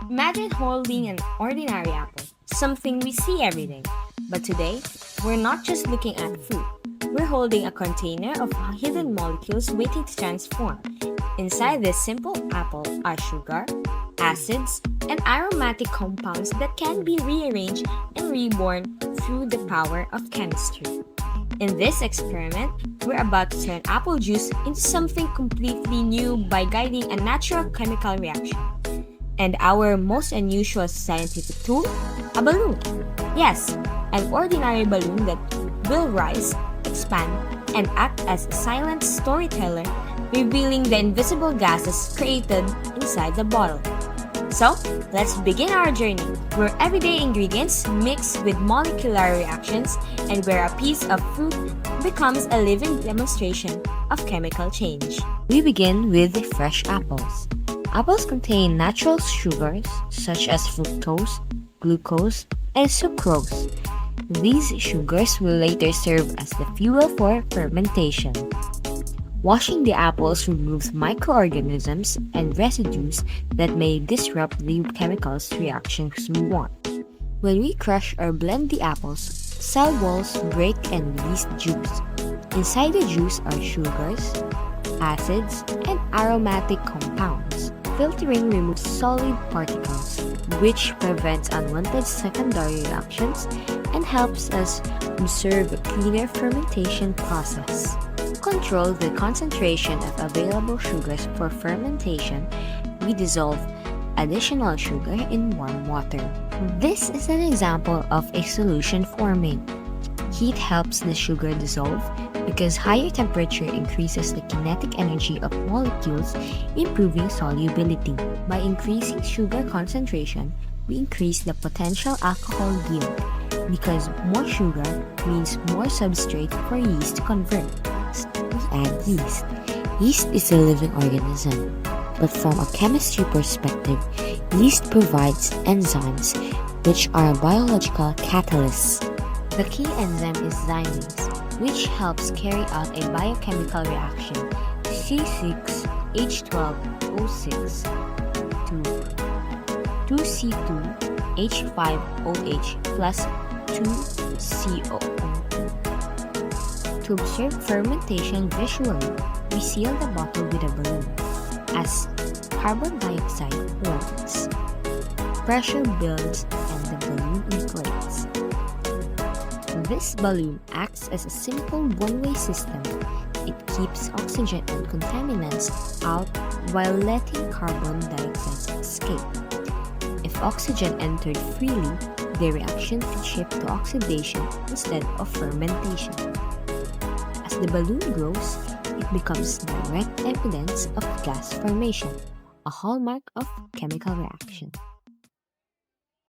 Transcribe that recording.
Imagine holding an ordinary apple, something we see every day. But today, we're not just looking at fruit. We're holding a container of hidden molecules waiting to transform. Inside this simple apple are sugar, acids, and aromatic compounds that can be rearranged and reborn through the power of chemistry. In this experiment, we're about to turn apple juice into something completely new by guiding a natural chemical reaction. And our most unusual scientific tool? A balloon. Yes, an ordinary balloon that will rise, expand, and act as a silent storyteller, revealing the invisible gases created inside the bottle. So, let's begin our journey, where everyday ingredients mix with molecular reactions and where a piece of fruit becomes a living demonstration of chemical change. We begin with fresh apples. Apples contain natural sugars such as fructose, glucose, and sucrose. These sugars will later serve as the fuel for fermentation. Washing the apples removes microorganisms and residues that may disrupt the chemicals reactions we want. When we crush or blend the apples, cell walls break and release juice. Inside the juice are sugars, acids, and aromatic compounds. Filtering removes solid particles, which prevents unwanted secondary reactions and helps us observe a cleaner fermentation process. To control the concentration of available sugars for fermentation, we dissolve additional sugar in warm water. This is an example of a solution forming. Heat helps the sugar dissolve because higher temperature increases the kinetic energy of molecules, improving solubility. By increasing sugar concentration, we increase the potential alcohol yield because more sugar means more substrate for yeast to convert. We add yeast. Yeast is a living organism, but from a chemistry perspective, yeast provides enzymes, which are biological catalysts. The key enzyme is zymase, which helps carry out a biochemical reaction C6H12O6 to 2C2H5OH plus 2COO. To observe fermentation visually, we seal the bottle with a balloon. As carbon dioxide warms, pressure builds and the balloon inflates. This balloon acts as a simple one-way system. It keeps oxygen and contaminants out while letting carbon dioxide escape. If oxygen entered freely, the reaction could shift to oxidation instead of fermentation. As the balloon grows, it becomes direct evidence of gas formation, a hallmark of chemical reaction.